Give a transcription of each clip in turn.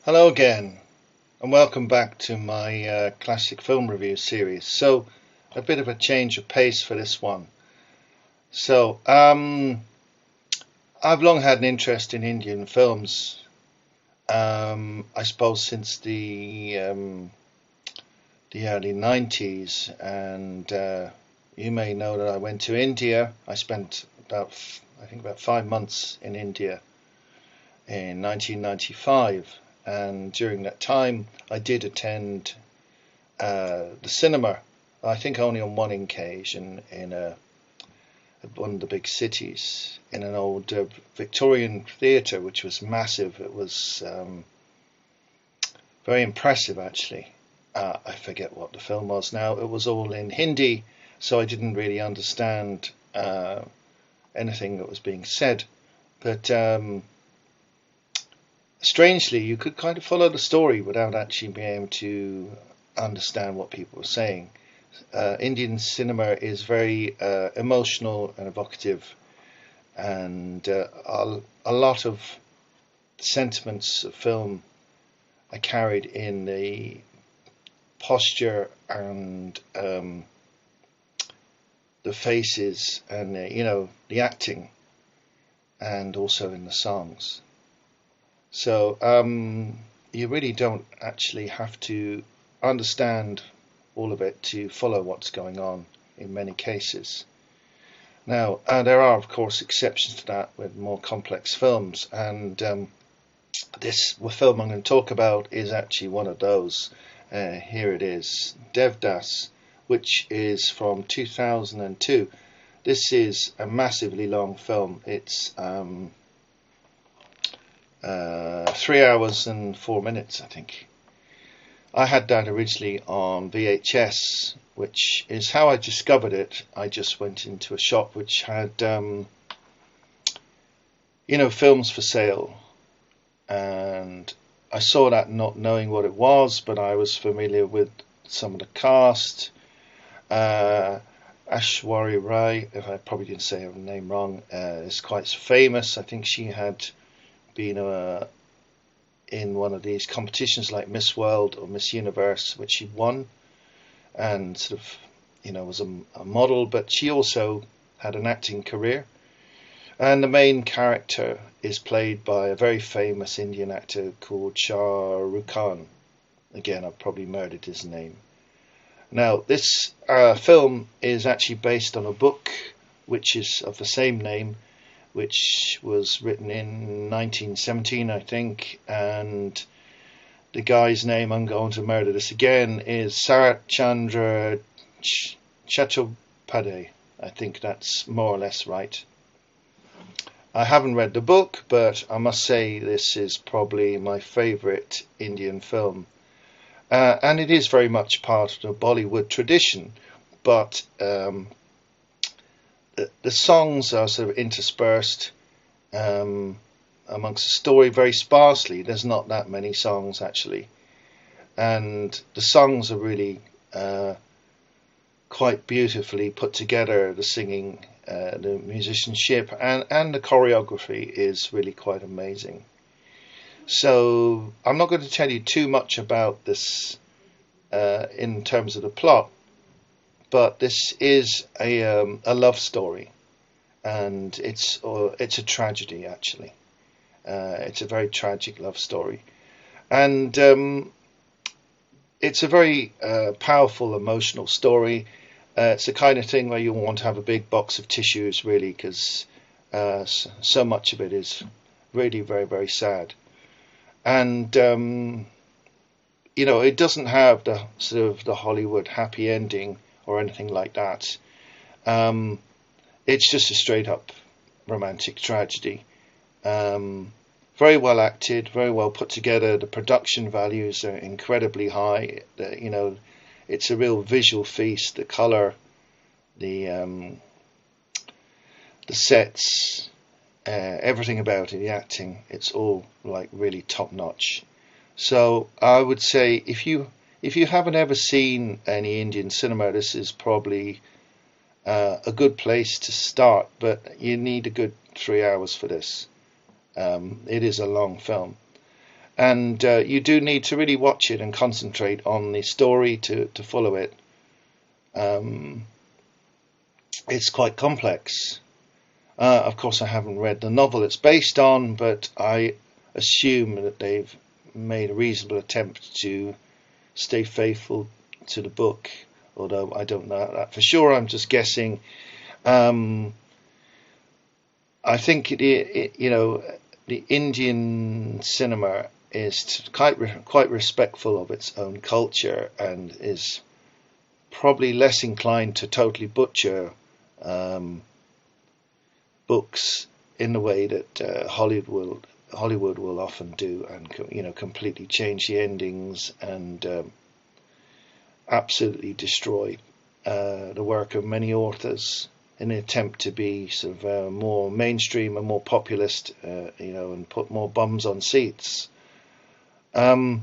Hello again, and welcome back to my classic film review series. So, a bit of a change of pace for this one. So, I've long had an interest in Indian films. I suppose since the early '90s, and you may know that I went to India. I spent about 5 months in India in 1995. And during that time, I did attend the cinema. I think only on one occasion in one of the big cities, in an old Victorian theatre, which was massive. It was very impressive, actually. I forget what the film was now. It was all in Hindi, so I didn't really understand anything that was being said. But strangely, you could kind of follow the story without actually being able to understand what people were saying. Indian cinema is very emotional and evocative, and a lot of sentiments of film are carried in the posture and the faces and the acting, and also in the songs. So you really don't actually have to understand all of it to follow what's going on in many cases. Now, there are, of course, exceptions to that with more complex films, and this film I'm going to talk about is actually one of those. Here it is, Devdas, which is from 2002. This is a massively long film. It's 3 hours and 4 minutes, I think. I had that originally on VHS, which is how I discovered it. I just went into a shop which had, films for sale, and I saw that not knowing what it was, but I was familiar with some of the cast. Aishwarya Rai, if I probably didn't say her name wrong, is quite famous. I think she had been in one of these competitions like Miss World or Miss Universe, which she won, and sort of, was a model, but she also had an acting career. And the main character is played by a very famous Indian actor called Shah Rukh Khan. Again, I've probably murdered his name. Now, this film is actually based on a book which is of the same name, which was written in 1917, I think, and the guy's name, I'm going to murder this again, is Sarat Chandra Chattopadhyay. I think that's more or less right. I haven't read the book, but I must say this is probably my favourite Indian film. And it is very much part of the Bollywood tradition, but the songs are sort of interspersed amongst the story very sparsely. There's not that many songs, actually. And the songs are really quite beautifully put together. The singing, the musicianship, and the choreography is really quite amazing. So I'm not going to tell you too much about this in terms of the plot, but this is a love story, and it's a tragedy, actually. It's a very tragic love story, and it's a very powerful, emotional story. It's the kind of thing where you want to have a big box of tissues, really, because so much of it is really very, very sad. And it doesn't have the sort of the Hollywood happy ending or anything like that. It's just a straight up romantic tragedy. Very well acted, very well put together. The production values are incredibly high. It's a real visual feast. The color, the sets, everything about it, the acting, it's all like really top notch. So I would say if you haven't ever seen any Indian cinema, this is probably a good place to start, but you need a good 3 hours for this. It is a long film. and you do need to really watch it and concentrate on the story to follow it. It's quite complex. Of course, I haven't read the novel it's based on, but I assume that they've made a reasonable attempt to stay faithful to the book, although I don't know that for sure. I'm just guessing. I think the Indian cinema is quite respectful of its own culture and is probably less inclined to totally butcher books in the way that Hollywood will often do, and completely change the endings and absolutely destroy the work of many authors in an attempt to be sort of more mainstream and more populist, and put more bums on seats. I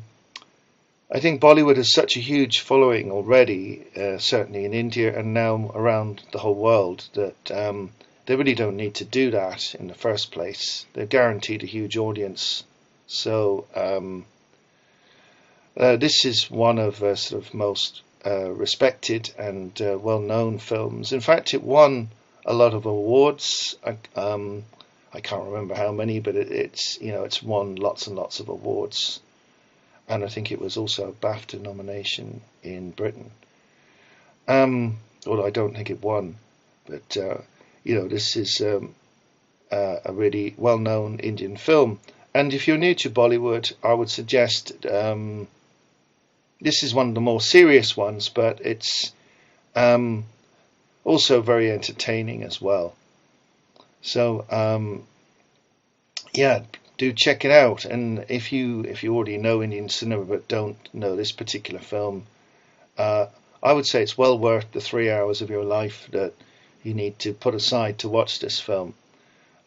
think Bollywood has such a huge following already, certainly in India and now around the whole world, that they really don't need to do that in the first place. They're guaranteed a huge audience. So this is one of sort of most respected and well-known films. In fact, it won a lot of awards. I can't remember how many, but it's won lots and lots of awards. And I think it was also a BAFTA nomination in Britain. Although I don't think it won, but this is a really well-known Indian film. And if you're new to Bollywood, I would suggest this is one of the more serious ones, but it's also very entertaining as well. So do check it out. And if you already know Indian cinema but don't know this particular film, I would say it's well worth the 3 hours of your life that you need to put aside to watch this film.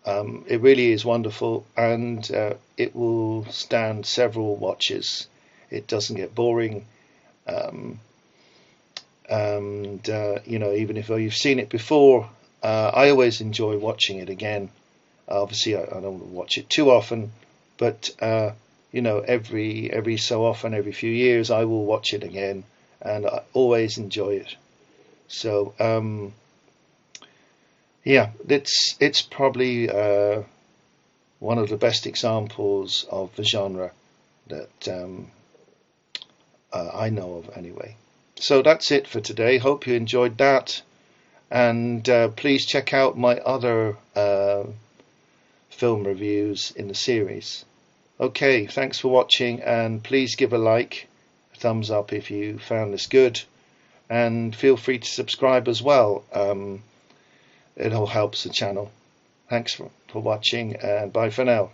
It really is wonderful, and it will stand several watches. It doesn't get boring, and even if you've seen it before, I always enjoy watching it again. Obviously, I don't watch it too often, but every so often, every few years, I will watch it again, and I always enjoy it. So it's probably one of the best examples of the genre that I know of anyway. So that's it for today. Hope you enjoyed that, and please check out my other film reviews in the series. Okay, thanks for watching, and please give a like, a thumbs up if you found this good, and feel free to subscribe as well. It all helps the channel. Thanks for watching, and bye for now.